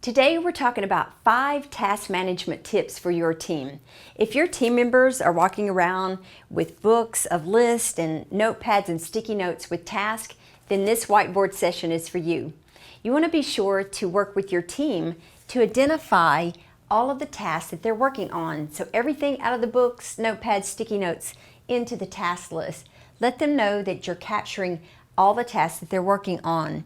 Today we're talking about 5 task management tips for your team. If your team members are walking around with books of lists and notepads and sticky notes with tasks, then this whiteboard session is for you. You want to be sure to work with your team to identify all of the tasks that they're working on. So everything out of the books, notepads, sticky notes into the task list. Let them know that you're capturing all the tasks that they're working on.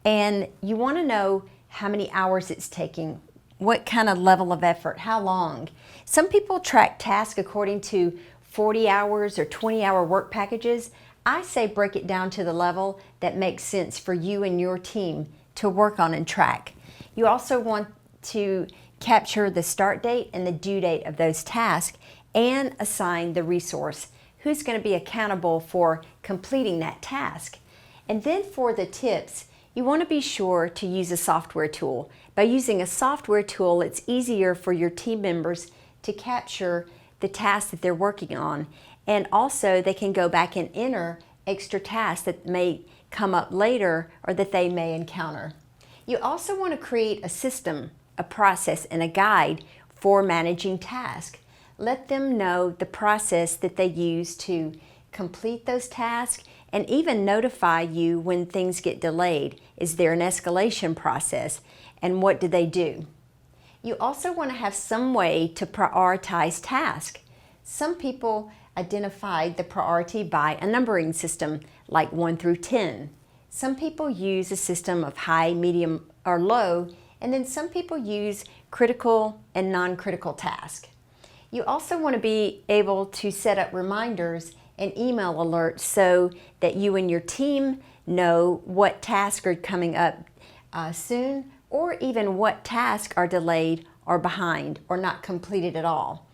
And you want to know how many hours it's taking, what kind of level of effort, how long. Some people track tasks according to 40 hours or 20-hour work packages. I say break it down to the level that makes sense for you and your team to work on and track. You also want to capture the start date and the due date of those tasks and assign the resource. Who's going to be accountable for completing that task? And then for the tips, you want to be sure to use a software tool. By using a software tool, it's easier for your team members to capture the tasks that they're working on. And also they can go back and enter extra tasks that may come up later or that they may encounter. You also want to create a system, a process, and a guide for managing tasks. Let them know the process that they use to complete those tasks and even notify you when things get delayed. Is there an escalation process? And what do they do? You also want to have some way to prioritize tasks. Some people identify the priority by a numbering system like 1 through 10. Some people use a system of high, medium, or low, and then some people use critical and non-critical tasks. You also want to be able to set up reminders and email alerts so that you and your team know what tasks are coming up soon, or even what tasks are delayed or behind or not completed at all.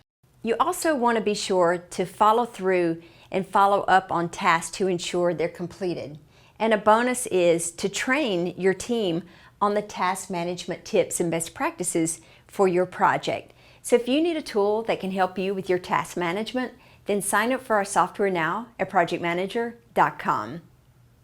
You also want to be sure to follow through and follow up on tasks to ensure they're completed. And a bonus is to train your team on the task management tips and best practices for your project. So if you need a tool that can help you with your task management, then sign up for our software now at projectmanager.com.